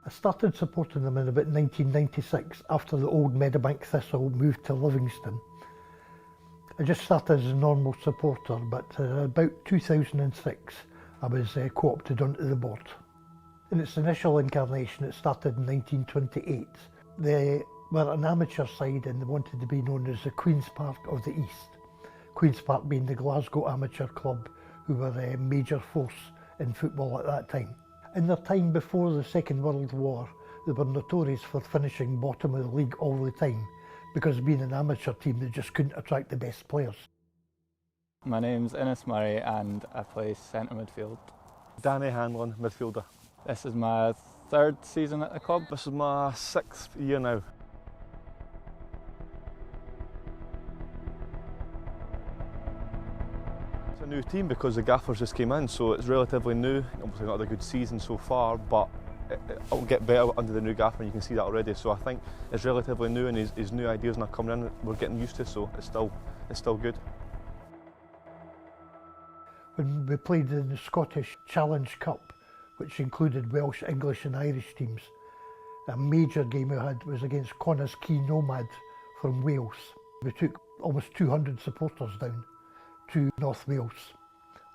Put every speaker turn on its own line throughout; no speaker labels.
I started supporting them in about 1996 after the old Meadowbank Thistle moved to Livingston. I just started as a normal supporter, but about 2006 I was co-opted onto the board. In its initial incarnation it started in 1928. They were an amateur side and they wanted to be known as the Queen's Park of the East. Queen's Park being the Glasgow amateur club who were a major force in football at that time. In their time before the Second World War, they were notorious for finishing bottom of the league all the time because being an amateur team they just couldn't attract the best players.
My name's Innes Murray and I play centre midfield.
Danny Hanlon, midfielder.
This is my third season at the club.
This is my 6th year now. It's a new team because the gaffers just came in, so it's relatively new. Obviously not had a good season so far, but it'll get better under the new gaffer and you can see that already. So I think it's relatively new and his new ideas are coming in, we're getting used to, so it's still good.
When we played in the Scottish Challenge Cup, which included Welsh, English and Irish teams, a major game we had was against Connah's Quay Nomad from Wales. We took almost 200 supporters down to North Wales,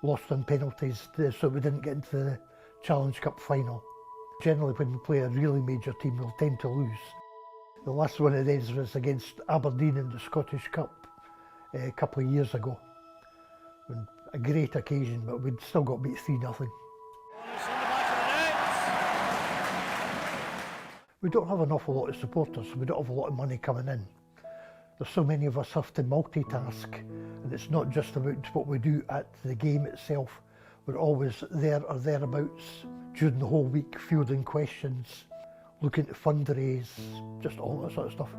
lost on penalties so we didn't get into the Challenge Cup final. Generally when we play a really major team we'll tend to lose. The last one of these was against Aberdeen in the Scottish Cup a couple of years ago. A great occasion, but we'd still got beat 3-0. We don't have an awful lot of supporters, so we don't have a lot of money coming in. There's so many of us have to multitask, and it's not just about what we do at the game itself. We're always there or thereabouts during the whole week, fielding questions, looking to fundraise, just all that sort of stuff.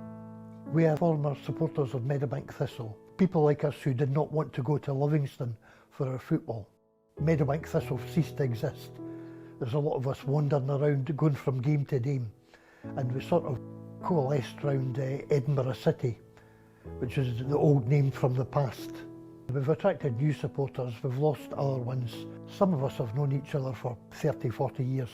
We are former supporters of Meadowbank Thistle, people like us who did not want to go to Livingston for our football. Meadowbank Thistle ceased to exist. There's a lot of us wandering around, going from game to game, and we sort of coalesced around Edinburgh City, which is the old name from the past. We've attracted new supporters, we've lost other ones. Some of us have known each other for 30, 40 years,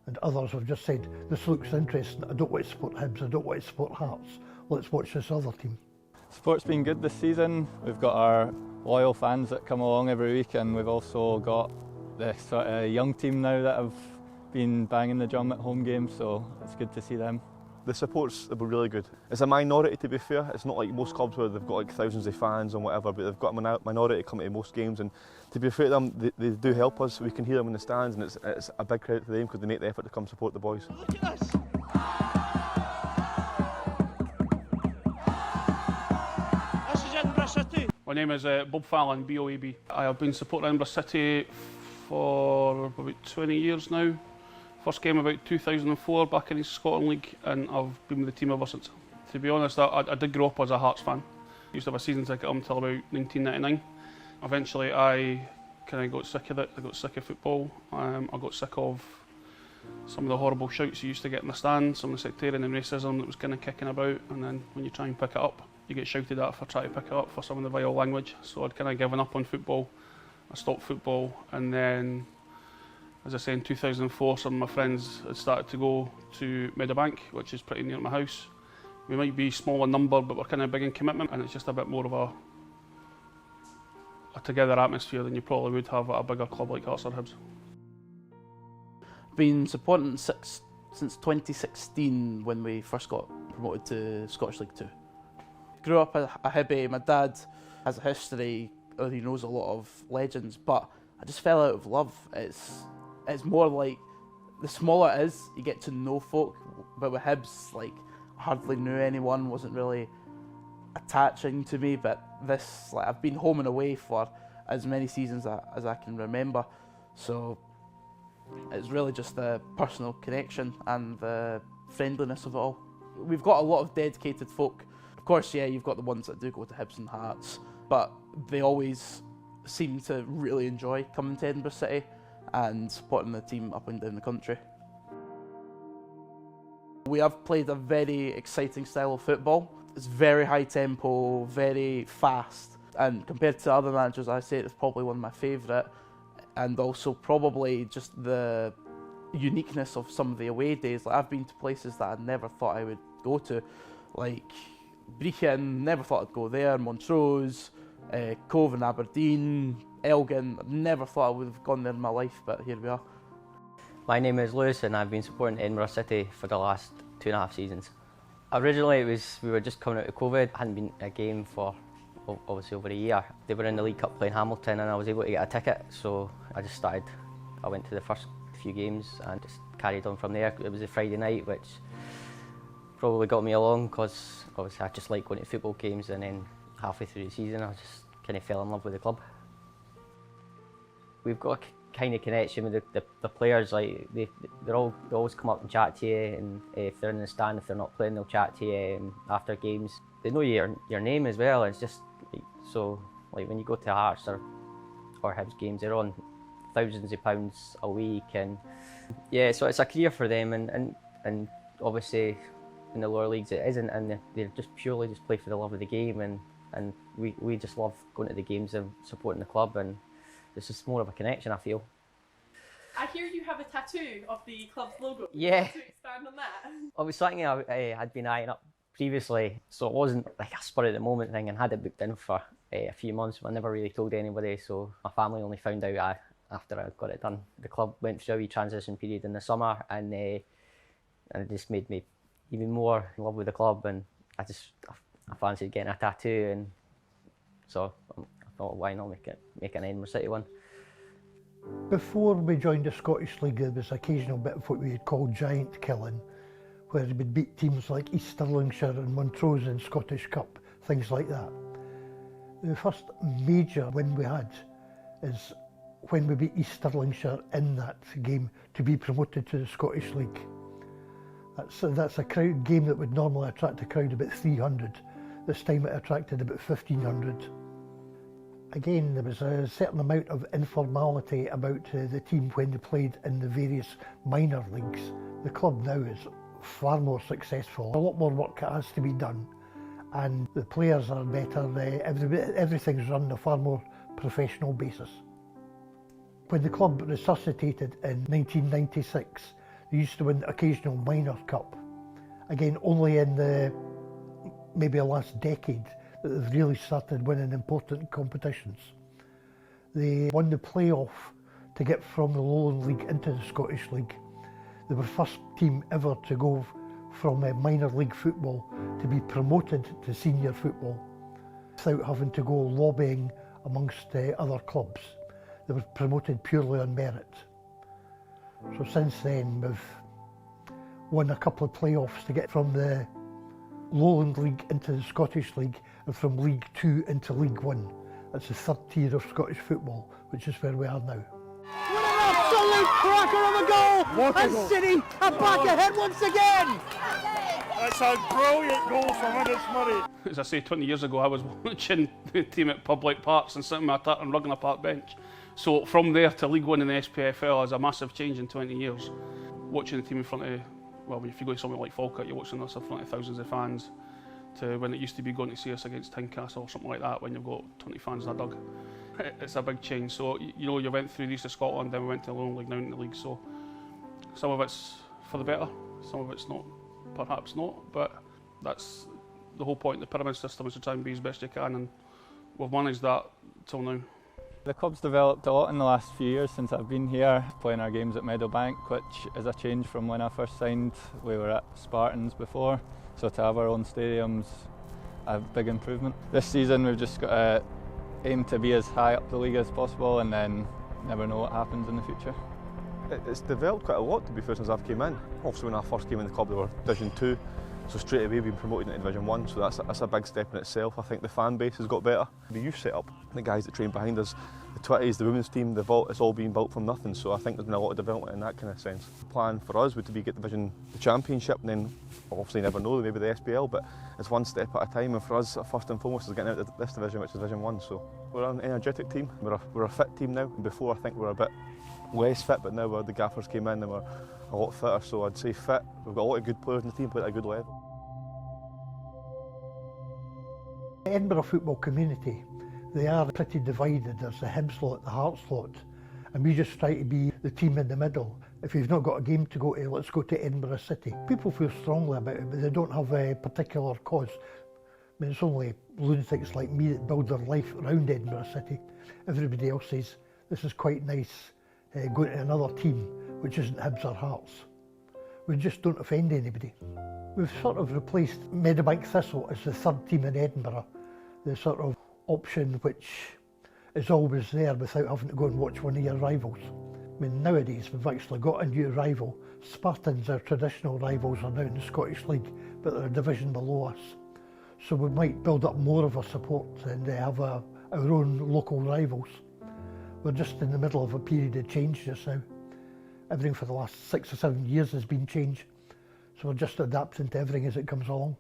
and others have just said, this looks interesting, I don't want to support Hibs, I don't want to support Hearts, let's watch this other team.
Sport's been good this season. We've got our loyal fans that come along every week, and we've also got the sort of young team now that have been banging the drum at home games, so it's good to see them.
The support's been really good. It's a minority, to be fair. It's not like most clubs where they've got like thousands of fans and whatever, but they've got a minority coming to most games, and to be fair to them, they do help us. We can hear them in the stands, and it's a big credit to them because they make the effort to come support the boys.
Look at this! This is Edinburgh City.
My name is Bob Fallon, BOAB. I have been supporting Edinburgh City for about 20 years now. First came about 2004 back in the Scotland League, and I've been with the team ever since. To be honest, I did grow up as a Hearts fan. I used to have a season ticket until about 1999. Eventually I kind of got sick of it. I got sick of football. I got sick of some of the horrible shouts you used to get in the stands, some of the sectarian and racism that was kind of kicking about, and then when you try and pick it up, you get shouted at for trying to pick it up for some of the vile language. So I'd kind of given up on football. I stopped football, and then, as I say, in 2004, some of my friends had started to go to Meadowbank, which is pretty near my house. We might be small in number, but we're kind of big in commitment, and it's just a bit more of a together atmosphere than you probably would have at a bigger club like Hearts or Hibs.
Been supporting since 2016 when we first got promoted to Scottish League 2. Grew up a Hibby. My dad has a history, he knows a lot of legends, but I just fell out of love. It's more like, the smaller it is, you get to know folk, but with Hibs, like, I hardly knew anyone, wasn't really attaching to me, but this, like, I've been home and away for as many seasons as I can remember, so it's really just the personal connection and the friendliness of it all. We've got a lot of dedicated folk. Of course, yeah, you've got the ones that do go to Hibs and Hearts, but they always seem to really enjoy coming to Edinburgh City and supporting the team up and down the country. We have played a very exciting style of football. It's very high tempo, very fast, and compared to other managers, I say it's probably one of my favourite, and also probably just the uniqueness of some of the away days. Like, I've been to places that I never thought I would go to, like Brechin, never thought I'd go there, Montrose, Cove in Aberdeen, Elgin. Never thought I would have gone there in my life, but here we are.
My name is Lewis and I've been supporting Edinburgh City for the last 2.5 seasons. Originally we were just coming out of COVID, hadn't been a game for obviously over a year. They were in the League Cup playing Hamilton and I was able to get a ticket, so I went to the first few games and just carried on from there. It was a Friday night, which probably got me along because obviously I just like going to football games, and then halfway through the season I just kind of fell in love with the club. We've got a kind of connection with the players. Like they always come up and chat to you, and if they're in the stand, if they're not playing, they'll chat to you after games. They know your name as well. It's just so like when you go to Hearts or Hibs games, they're on thousands of pounds a week, and yeah, so it's a career for them, and obviously in the lower leagues it isn't, and they're just purely just play for the love of the game, and we just love going to the games and supporting the club, and it's just more of a connection, I feel.
I hear you have a tattoo of the club's logo.
Yeah.
To expand on that.
It was something I had been eyeing up previously, so it wasn't like a spur of the moment thing, and had it booked in for a few months, but I never really told anybody, so my family only found out after I got it done. The club went through a wee transition period in the summer, and it just made me even more in love with the club, and I fancied getting a tattoo, and so I thought, why not make an Edinburgh City one.
Before we joined the Scottish League, there was occasional bit of what we would call giant killing, where we would beat teams like East Stirlingshire and Montrose in Scottish Cup, things like that. The first major win we had is when we beat East Stirlingshire in that game to be promoted to the Scottish League. That's a crowd game that would normally attract a crowd about 300. This time it attracted about 1,500. Again, there was a certain amount of informality about the team when they played in the various minor leagues. The club now is far more successful. A lot more work has to be done, and the players are better. Everything's run on a far more professional basis. When the club resuscitated in 1996, they used to win the occasional minor cup. Again, only in maybe the last decade that they've really started winning important competitions. They won the playoff to get from the Lowland League into the Scottish League. They were the first team ever to go from minor league football to be promoted to senior football without having to go lobbying amongst other clubs. They were promoted purely on merit. So since then we've won a couple of playoffs to get from the Lowland League into the Scottish League, and from League 2 into League 1. That's the third tier of Scottish football, which is where we are now.
What an absolute cracker of a goal! And City are back ahead once again!
That's a brilliant goal from Innes Murray.
As I say, 20 years ago I was watching the team at public parks and sitting on my Rugner Park bench. So from there to League 1 in the SPFL is a massive change in 20 years. Watching the team in front of, well, if you go to somewhere like Falkirk, you're watching us in front of thousands of fans, to when it used to be going to see us against Tynecastle or something like that, when you've got 20 fans in a dug. It's a big change. So, you know, you went through the East of Scotland, then we went to the Lowland League, now in the league. So some of it's for the better, some of it's not, perhaps not, but that's the whole point of the pyramid system, is to try and be as best you can, and we've managed that till now.
The club's developed a lot in the last few years since I've been here, playing our games at Meadowbank, which is a change from when I first signed. We were at Spartans before, so to have our own stadium's a big improvement. This season we've just got to aim to be as high up the league as possible, and then never know what happens in the future.
It's developed quite a lot, to be fair, since I've came in. Obviously when I first came in the club they were Division 2, so straight away being promoted into Division 1, so that's a big step in itself. I think the fan base has got better. The youth set up, the guys that train behind us, the 20s, the women's team, it's all been built from nothing, so I think there's been a lot of development in that kind of sense. The plan for us would to be get the Championship, and then obviously never know, maybe the SPL, but it's one step at a time, and for us first and foremost is getting out of this division, which is Division 1. So we're an energetic team, we're a fit team now. Before I think we were a bit less fit, but now the gaffers came in and we're a lot fitter, so I'd say fit. We've got a lot of good players in the team, but at a good level.
The Edinburgh football community, they are pretty divided. There's the Hibs lot, the Hearts lot, and we just try to be the team in the middle, If you've not got a game to go to, let's go to Edinburgh City. People feel strongly about it, but they don't have a particular cause. I mean, it's only lunatics like me that build their life around Edinburgh City. Everybody else says, this is quite nice, going to another team which isn't Hibs or Hearts. We just don't offend anybody. We've sort of replaced Meadowbank Thistle as the third team in Edinburgh, the sort of option which is always there without having to go and watch one of your rivals. I mean, nowadays we've actually got a new rival. Spartans, our traditional rivals, are now in the Scottish League, but they're a division below us. So we might build up more of our support and have our own local rivals. We're just in the middle of a period of change just now. Everything for the last 6 or 7 years has been changed. So we're just adapting to everything as it comes along.